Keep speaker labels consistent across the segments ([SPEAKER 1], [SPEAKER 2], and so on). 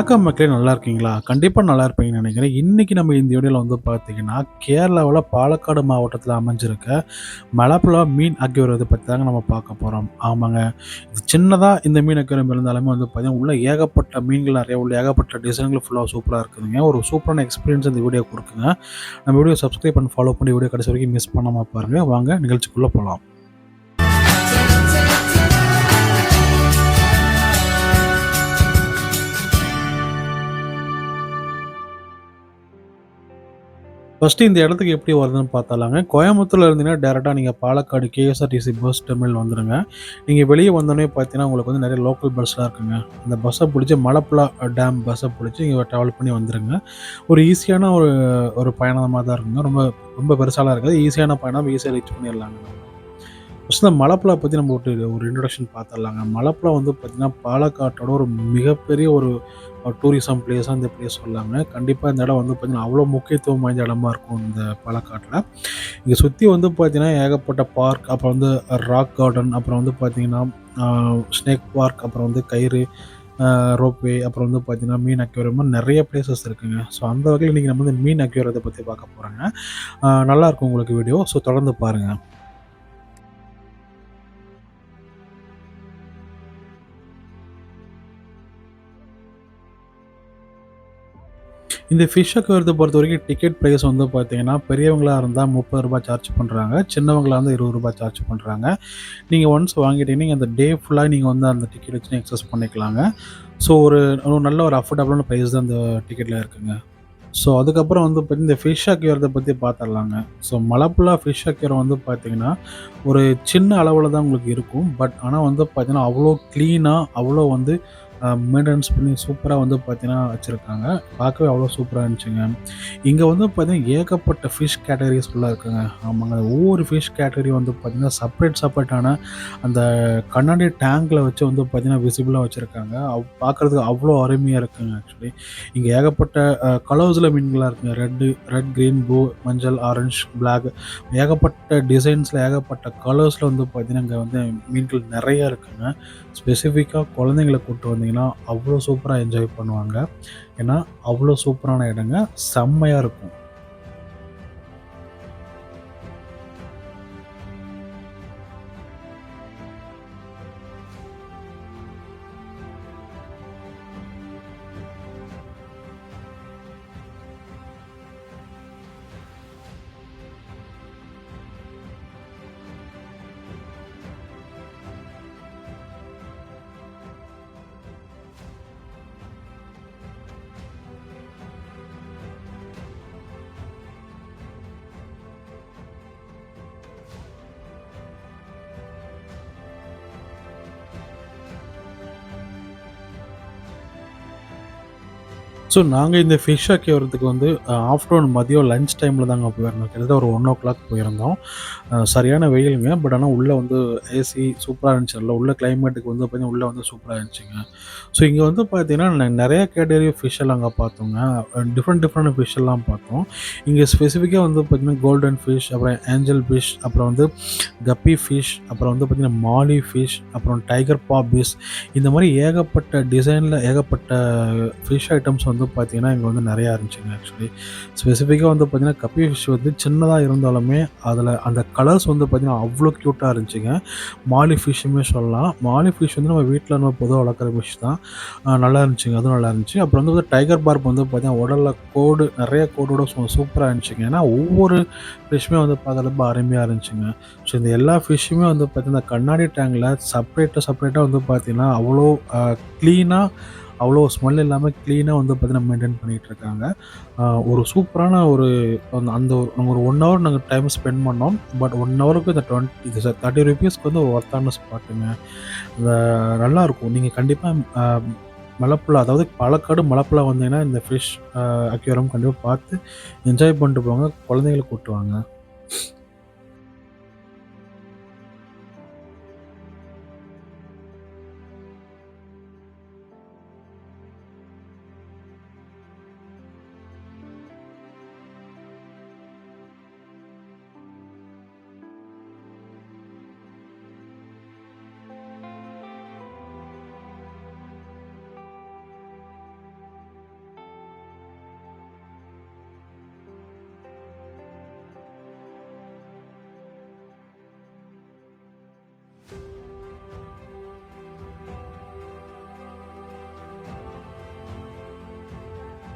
[SPEAKER 1] வணக்கம் மக்களே, நல்லா இருக்கீங்களா? கண்டிப்பா நல்லா இருப்பீங்கன்னு நெனைக்கிறேன். இன்னைக்கு நம்ம இந்த வீடியோல வந்து பார்த்தீங்கன்னா, கேரளாவுல பாலக்காடு மாவட்டத்தில அமைஞ்சிருக்க மலப்புழா மீன் அக்வேரியத்த பத்தி தாங்க நம்ம பார்க்க போறோம். ஆமாங்க. இது சின்னதா இந்த மீன் அக்வேரியம் இருந்தாலுமே வந்து பார்த்தீங்கன்னா, உள்ள ஏகப்பட்ட மீன்கள் நெறைய உள்ள ஏகப்பட்ட டிசைன்கள் ஃபுல்லா சூப்பரா இருக்குதுங்க. ஒரு சூப்பரான எக்ஸ்பீரியன்ஸ் இந்த வீடியோ குடுக்குங்க. நம்ம வீடியோ சப்ஸ்கிரைப் பண்ணி ஃபாலோ பண்ணி வீடியோ கடைசி வரைக்கும் மிஸ் பண்ணாம பாருங்க. வாங்க நிகழ்ச்சிக்குள்ள போலாம். ஃபர்ஸ்ட்டு இந்த இடத்துக்கு எப்படி வருதுன்னு பார்த்தாலாங்க. கோயம்புத்தூர்ல இருந்தீங்கன்னா, டைரக்ட்டா நீங்க பாலக்காடு கேஎஸ்ஆர்டிசி பஸ் டெர்மினல் வந்துருங்க. நீங்க வெளிய வந்தோனே பார்த்தீங்கன்னா, உங்களுக்கு வந்து நெறைய லோக்கல் பஸ்லாம் இருக்குங்க. அந்த பஸ்ஸ புடிச்சு மலப்புழா டேம் பஸ்ஸ புடிச்சு நீங்க டிராவல் பண்ணி வந்துருங்க. ஒரு ஈஸியான ஒரு ஒரு பயணமா தான் இருக்குங்க. ரொம்ப ரொம்ப பெருசாலாம் இருக்காது. ஈஸியான பயணம். ஈஸியா ரீச் பண்ணிர்லாங்க நம்ம. ஃபர்ஸ்ட் இந்த மலப்புழா பத்தி நம்ம ஒரு இன்ட்ரோடக்ஷன் பார்த்துடலாங்க. மலப்புழா வந்து பார்த்தீங்கன்னா, பாலக்காட்டோட ஒரு மிகப்பெரிய ஒரு டூரிசம் பிளேஸா இந்த பிளேஸ் சொல்லாங்க. கண்டிப்பா இந்த இடம் வந்து பார்த்தீங்கன்னா, அவ்வளோ முக்கியத்துவம் வாய்ந்த இடமா இருக்கும் இந்த பாலக்காட்ல. இங்க சுத்தி வந்து பார்த்தீங்கன்னா, ஏகப்பட்ட பார்க், அப்புறம் வந்து ராக் கார்டன், அப்புறம் வந்து பார்த்தீங்கன்னா, ஆ ஸ்னேக் பார்க், அப்புறம் வந்து கயிறு, ரோப்வே, அப்புறம் வந்து பார்த்தீங்கன்னா, மீன் அக்வேரியம் நெறைய பிளேசஸ் இருக்குங்க. ஸோ அந்த வகையில இன்னைக்கு நம்ம வந்து மீன் அக்வேரியத்த பத்தி பார்க்க போறோங்க. நல்லாருக்கும் உங்களுக்கு வீடியோ. ஸோ தொடர்ந்து பாருங்க. இந்த ஃபிஷ் அக்வேரியத்த பொறுத்தவரைக்கும் டிக்கெட் பிரைஸ் வந்து பார்த்தீங்கன்னா, பெரியவங்களா இருந்தா ரூ. 30 சார்ஜ் பண்றாங்க. சின்னவங்களா இருந்தா ரூ. 20 சார்ஜ் பண்றாங்க. நீங்க ஒன்ஸ் வாங்கிட்டீங்கன்னா, நீங்க அந்த டே ஃபுல்லா நீங்க வந்து அந்த டிக்கெட் வச்சு அக்சஸ் பண்ணிக்கலாங்க. ஸோ ஒரு ஒரு நல்ல ஒரு அஃபோர்டபுளான பிரைஸ் தான் இந்த டிக்கெட்ல இருக்குங்க. ஸோ அதுக்கப்புறம் வந்து பார்த்தீங்கன்னா, இந்த ஃபிஷ் அக்வேரியத்த பத்தி பார்த்துடலாங்க. ஸோ மலப்புழா ஃபிஷ் அக்வேரியம் வந்து பார்த்தீங்கன்னா, ஒரு சின்ன அளவுல தான் உங்களுக்கு இருக்கும். பட் ஆனா வந்து பார்த்தீங்கன்னா, அவ்வளோ கிளீனா, அவ்வளோ வந்து மெயின்டனன்ஸ் பண்ணி சூப்பரா வந்து பார்த்தீங்கன்னா வச்சிருக்காங்க. பார்க்கவே அவ்வளோ சூப்பரா இருந்துச்சுங்க. இங்க வந்து பார்த்தீங்கன்னா, ஏகப்பட்ட ஃபிஷ் கேட்டகரிஸ் ஃபுல்லா இருக்குங்க. ஆமாங்க. ஒவ்வொரு ஃபிஷ் கேட்டகரி வந்து பார்த்தீங்கன்னா, செப்பரேட்டான அந்த கண்ணாடி டேங்க்ல வச்சு வந்து பார்த்தீங்கன்னா, விசிபிளா வச்சிருக்காங்க. பார்க்கறதுக்கு அவ்வளோ அருமையா இருக்குங்க ஆக்சுவலி. இங்க ஏகப்பட்ட கலர்ஸ்ல மீன்கள்லாம் இருக்குங்க. ரெட், கிரீன், ப்ளூ, மஞ்சள், ஆரஞ்ச், பிளாக் ஏகப்பட்ட டிசைன்ஸ்ல, ஏகப்பட்ட கலர்ஸ்ல வந்து பார்த்தீங்கன்னா, இங்க வந்து மீன்கள் நெறைய இருக்குங்க. ஸ்பெசிஃபிக்கா குழந்தைங்கள கூட்டு வந்தீங்கன்னா, அவ்வளோ சூப்பரா என்ஜாய் பண்ணுவாங்க. ஏன்னா, அவ்வளோ சூப்பரான இடங்க. செம்மையா இருக்கும். ஸோ நாங்க இந்த ஃபிஷ் அக்வேரியத்துக்கு வந்து ஆஃப்டர்நூன் மதியம் லஞ்ச் டைம்ல தாங்க போயிருந்தோம். கிட்டத்தட்ட ஒரு 1:00 போயிருந்தோம். சரியான வெயிலுங்க. பட் ஆனா உள்ள வந்து ஏசி சூப்பரா இருந்துச்சு. நல்லா உள்ள கிளைமேட்டுக்கு வந்து பார்த்தீங்கன்னா, உள்ள வந்து சூப்பரா இருந்துச்சுங்க. ஸோ இங்க வந்து பார்த்தீங்கன்னா, நெறைய கேட்டகரி ஃபிஷ் எல்லாம் அங்க பார்த்தோங்க. டிஃப்ரெண்ட் ஃபிஷ் எல்லாம் பார்த்தோம். இங்க ஸ்பெசிஃபிக்கா வந்து பார்த்தீங்கன்னா, கோல்டன் ஃபிஷ், அப்புறம் ஏஞ்சல் ஃபிஷ், அப்புறம் வந்து கப்பி ஃபிஷ், அப்புறம் வந்து பார்த்தீங்கன்னா, மாலி ஃபிஷ், அப்புறம் டைகர் பாபிஸ் இந்த மாரி ஏகப்பட்ட டிசைன்ல ஏகப்பட்ட ஃபிஷ் ஐட்டம்ஸ் வந்து பார்த்தீங்கன்னா, இங்க வந்து நெறையா இருந்துச்சுங்க ஆக்சுவலி. ஸ்பெசிஃபிக்கா வந்து பார்த்தீங்கன்னா, கப்பி ஃபிஷ் வந்து சின்னதா இருந்தாலுமே, அதில அந்த கலர்ஸ் வந்து பார்த்தீங்கன்னா, அவ்ளோ க்யூட்டா இருந்துச்சுங்க. மாலி ஃபிஷ்ஷுமே சொல்லலாம். மாலி ஃபிஷ் வந்து நம்ம வீட்ல நம்ம பொதுவா வளர்க்குற ஃபிஷ் தான். நல்லா இருந்துச்சுங்க. அதுவும் நல்லா இருந்துச்சு. அப்புறம் வந்து டைகர் பார்ப் வந்து பார்த்தீங்கன்னா, உடல்ல கோடு நெறைய கோடோட சூப்பரா இருந்துச்சுங்க. ஏன்னா, ஒவ்வொரு ஃபிஷ்ஷுமே வந்து பார்க்க ரொம்ப அருமையா இருந்துச்சுங்க. ஸோ இந்த எல்லா ஃபிஷ்ஷுமே வந்து பார்த்தீங்கன்னா, கண்ணாடி டேங்க்ல செப்பரேட்டா வந்து பார்த்தீங்கன்னா, அவ்வளோ அ கிளீனா அவ்வளோ ஸ்மெல் இல்லாம கிளீனா வந்து பார்த்தீங்கன்னா, மெயின்டெயின் பண்ணிட்டு இருக்காங்க. ஒரு சூப்பரான ஒரு அந்த அந்த ஒரு 1 ஹவர் நாங்க டைம் ஸ்பெண்ட் பண்ணோம். பட் 1 ஹவருக்கு இந்த இது ₹30க்கு வந்து ஒர்த்தான ஸ்பாட்டுங்க. அந்த நல்லாருக்கும். நீங்க கண்டிப்பா அ மலப்புழா அதாவது பாலக்காடு மலப்புழா வந்தீங்கன்னா, இந்த ஃபிஷ் அக்வேரியம் கண்டிப்பா பார்த்து என்ஜாய் பண்ணிட்டு போங்க. குழந்தைகள கூட்டு வாங்க.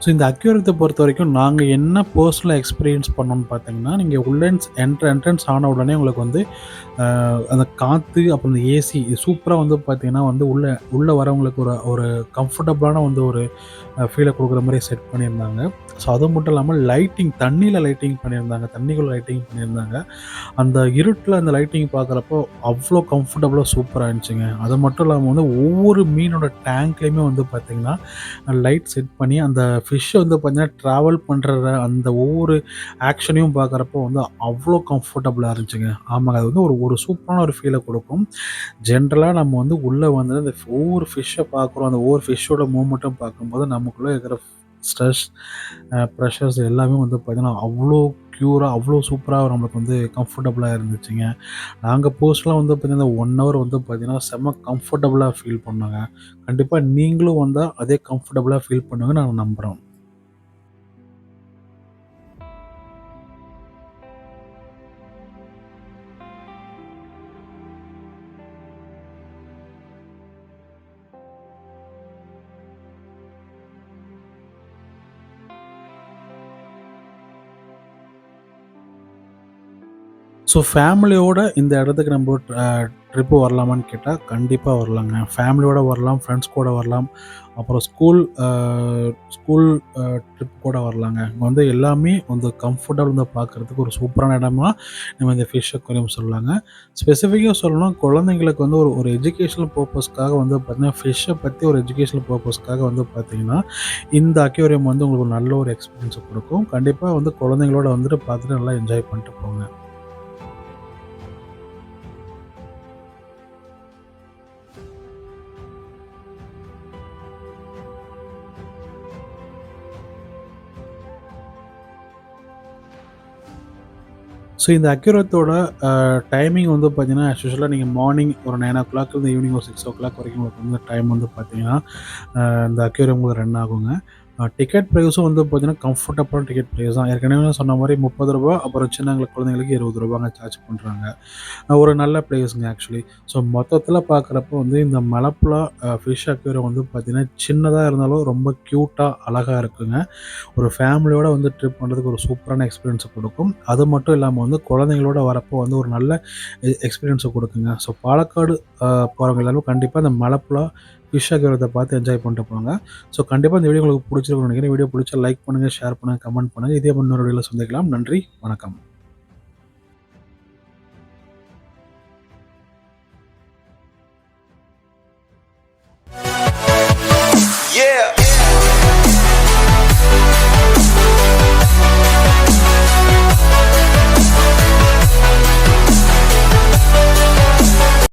[SPEAKER 1] ஸோ இந்த அக்யூரத்தை பொறுத்தவரைக்கும் நாங்க என்ன பெர்சனலா எக்ஸ்பீரியன்ஸ் பண்ணோம்னு பார்த்தீங்கன்னா, நீங்க என்ட்ரன்ஸ் ஆன உடனே உங்களுக்கு வந்து அந்த காத்து, அப்புறம் இந்த ஏசி சூப்பரா வந்து பார்த்தீங்கன்னா வந்து உள்ள உள்ள வரவங்களுக்கு ஒரு ஒரு கம்ஃபர்டபுளான வந்து ஒரு ஃபீல குடுக்குற மாரி செட் பண்ணியிருந்தாங்க. ஸோ அது மட்டும் இல்லாம தண்ணீல லைட்டிங் பண்ணியிருந்தாங்க. தண்ணிக்குள்ள லைட்டிங் பண்ணியிருந்தாங்க. அந்த இருட்டுல அந்த லைட்டிங் பார்க்குறப்போ அவ்ளோ கம்ஃபர்டபுளா சூப்பரா இருந்துச்சுங்க. அது மட்டும் இல்லாம வந்து ஒவ்வொரு மீனோட டேங்க்லயுமே வந்து பார்த்தீங்கன்னா, லைட் செட் பண்ணி அந்த ஃபிஷ் வந்து பார்த்தீங்கன்னா, ட்ராவல் பண்ற அந்த ஒவ்வொரு ஆக்ஷனையும் பார்க்குறப்போ வந்து அவ்ளோ கம்ஃபர்டபுளா இருந்துச்சுங்க. ஆமாங்க. அது வந்து ஒரு ஒரு சூப்பரான ஒரு ஃபீல குடுக்கும். ஜென்ரலா நம்ம வந்து உள்ள வந்து அந்த ஒவ்வொரு ஃபிஷ்ஷ பார்க்குறோம். அந்த ஒவ்வொரு ஃபிஷ்ஷோட மூவ்மெண்ட்டும் பார்க்கும்போது, நமக்குள்ள இருக்கிற ஸ்ட்ரெஸ், ப்ரெஷர்ஸ் எல்லாமே வந்து பார்த்தீங்கன்னா, அவ்ளோ க்யூரா, அவ்ளோ சூப்பரா நம்மளுக்கு வந்து கம்ஃபர்டபுளா இருந்துச்சுங்க. நாங்க பர்சனலா வந்து பார்த்தீங்கன்னா, 1 ஹவர் வந்து பார்த்தீங்கன்னா, செம்ம கம்ஃபர்டபுளா ஃபீல் பண்ணோங்க. கண்டிப்பா நீங்களும் வந்தா அதே கம்ஃபர்டபுளா ஃபீல் பண்ணுவீங்கன்னு நான் நம்புறேன். ஸோ ஃபேமிலியோட இந்த இடத்துக்கு நம்ம ட்ரிப்பு வரலாமான்னு கேட்டா, கண்டிப்பா வரலாங்க. ஃபேமிலியோட வரலாம், ஃப்ரெண்ட்ஸ் கூட வரலாம். அப்புறம் ஸ்கூல் ட்ரிப் கூட வரலாங்க. இங்க வந்து எல்லாமே வந்து கம்ஃபர்டபுள் வந்து பார்க்குறதுக்கு ஒரு சூப்பரான இடமா நம்ம இந்த ஃபிஷ் அக்வேரியம் சொல்லலாங்க. ஸ்பெசிஃபிக்கா சொல்லணும்னா, குழந்தைங்களுக்கு வந்து ஒரு ஒரு எஜுகேஷனல் பர்ப்பஸ்க்காக வந்து பார்த்தீங்கன்னா, ஃபிஷ்ஷ பத்தி ஒரு எஜுகேஷனல் பர்ப்பஸ்க்காக வந்து பார்த்தீங்கன்னா, இந்த அக்வேரியம் வந்து உங்களுக்கு ஒரு நல்ல ஒரு எக்ஸ்பீரியன்ஸ குடுக்கும். கண்டிப்பா வந்து குழந்தைங்களோட வந்துட்டு பார்த்துட்டு நல்லா என்ஜாய் பண்ணிட்டு போங்க. ஸோ இந்த அக்யூரத்தோட டைமிங் வந்து பார்த்தீங்கன்னா, ஆஸ் யூசுவலா நீங்க மார்னிங் ஒரு 9:00 இருந்து ஈவினிங் ஒரு 6:00 வரைக்கும் உங்களுக்கு வந்து டைம் வந்து பார்த்தீங்கன்னா, இந்த அக்வேரியம் உங்களுக்கு ரன் ஆகுங்க. டிக்கெட் ப்ரைஸும் வந்து பார்த்தீங்கன்னா, கம்ஃபர்டபுளான டிக்கெட் ப்ரைஸ் தான். ஏற்கனவே நான் சொன்ன மாரி ரூ. 30 அப்புறம் குழந்தைங்களுக்கு ரூ. 20 சார்ஜ் பண்றாங்க. ஒரு நல்ல பிளேஸுங்க ஆக்சுவலி. ஸோ மொத்தத்தில பார்க்குறப்போ வந்து இந்த மலப்புலா ஃபிஷ் அக்வேரியம் வந்து பார்த்தீங்கன்னா, சின்னதா இருந்தாலும் ரொம்ப க்யூட்டா, அழகா இருக்குங்க. ஒரு ஃபேமிலியோட வந்து ட்ரிப் பண்ணுறதுக்கு ஒரு சூப்பரான எக்ஸ்பீரியன்ஸ குடுக்கும். அது மட்டும் இல்லாம வந்து குழந்தைங்களோட வரப்போ வந்து ஒரு நல்ல எக்ஸ்பீரியன்ஸ குடுக்குங்க. ஸோ பாலக்காடு போறவங்க எல்லாரும் கண்டிப்பா இந்த மலப்புலா ஃபிஷ் அக்வேரியத்த பார்த்து என்ஜாய் பண்ணிட்டு போங்க. ஸோ கண்டிப்பா இந்த வீடியோ உங்களுக்கு புடிச்சிருக்கும்னு நெனைக்கிறேன். வீடியோ புடிச்சா லைக் பண்ணுங்க, ஷேர் பண்ணுங்க, கமெண்ட் பண்ணுங்க. இதே மாரி இன்னொரு வீடியோல சந்திக்கலாம். நன்றி, வணக்கம்.